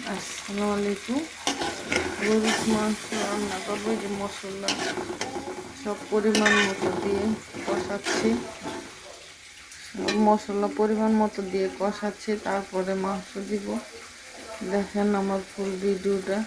আসসালামু আলাইকুম। গরুর মাংস রান্না করবো, যে মশলা সব পরিমাণ মতো দিয়ে কষাচ্ছি, সব মশলা পরিমাণ মতো দিয়ে কষাচ্ছি, তারপরে মাংস দিব। দেখেন আমার ফুল ভিডিওটা।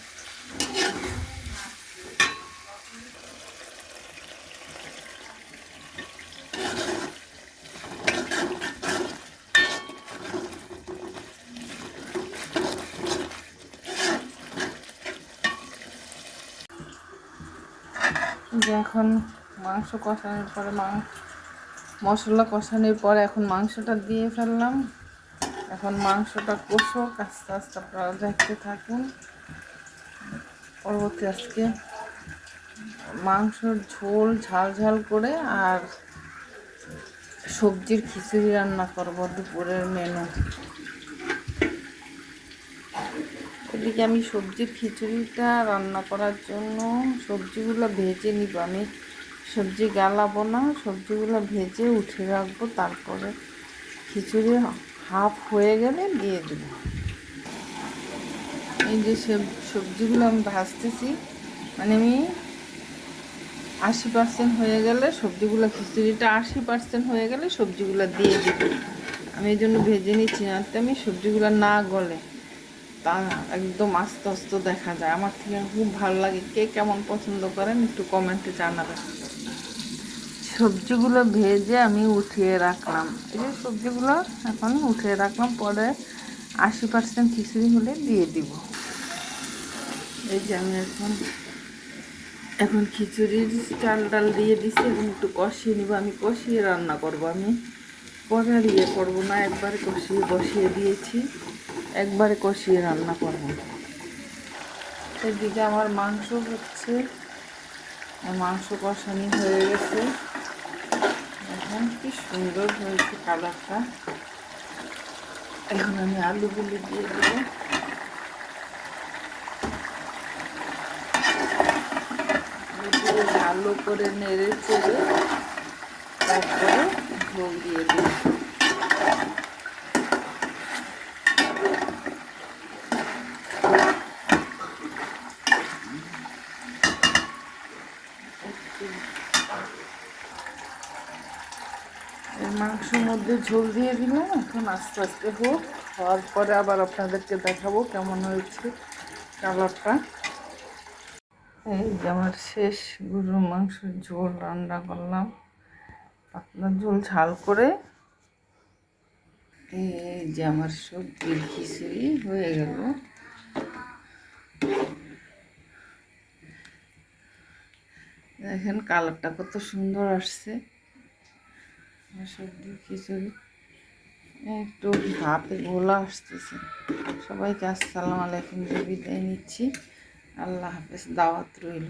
এখন মাংস কষানোর পরে মশলা কষানোর পরে এখন মাংসটা দিয়ে ফেললাম। এখন মাংসটা কষুক, আস্তে আস্তে আপনারা দেখতে থাকুন। পরবর্তী আজকে মাংসর ঝোল ঝাল ঝাল করে আর সবজির খিচুড়ি রান্না করব, দুপুরের মেনু। এদিকে আমি সবজির খিচুড়িটা রান্না করার জন্য সবজিগুলো ভেজে নিব। আমি সবজি গালাবো না, সবজিগুলো ভেজে উঠে রাখবো, তারপরে খিচুড়ি হাফ হয়ে গেলে দিয়ে দেব। এই যে সবজিগুলো আমি ভাজতেছি, মানে আমি 80% হয়ে গেলে সবজিগুলো, খিচুড়িটা 80% হয়ে গেলে সবজিগুলো দিয়ে দিব। আমি এই জন্য ভেজে নিচ্ছি, না আমি সবজিগুলো না গলে তা একদম আস্তে আস্তে দেখা যায়। আমার থেকে খুব ভালো লাগে। কে কেমন পছন্দ করেন একটু কমেন্টে জানাবেন। সবজিগুলো ভেজে আমি উঠিয়ে রাখলাম। এই যে সবজিগুলো এখন উঠিয়ে রাখলাম, পরে 80% খিচুড়ি হলে দিয়ে দিব। এই যে আমি এখন খিচুড়ির চাল ডাল দিয়ে দিচ্ছি এবং একটু কষিয়ে নিব। আমি কষিয়ে রান্না করব, আমি পরে আর করবো না। একবারে কষিয়ে বসিয়ে দিয়েছি, একবারে কষিয়ে রান্না করব। এদিকে আমার মাংস হচ্ছে, মাংস কষানি হয়ে গেছে। এখন কি সুন্দর হয়েছে কালারটা। এখন আমি আলুগুলি দিয়ে দেবো। ভালো করে নেড়ে চেড়ে তারপরে ঝোল দিয়ে দেবো। মাংসের মধ্যে ঝোল দিয়ে দিলাম। এখন আস্তে আস্তে হওয়ার পরে আবার আপনাদেরকে দেখাবো কেমন হয়েছে কালারটা। এই যে আমার শেষ গরুর মাংসের ঝোল রান্না করলাম, পাতলা ঝোল ঝাল করে। এই যে আমার সবজির খিচুড়ি হয়ে গেল। দেখেন কালারটা কত সুন্দর আসছে। সবজির খিচুড়ি একটু ভাপে গোলা আসতেছে। সবাইকে আসসালামু আলাইকুম দিয়ে বিদায় নিচ্ছি। আল্লাহ হাফেজ, দাওয়াত রইল।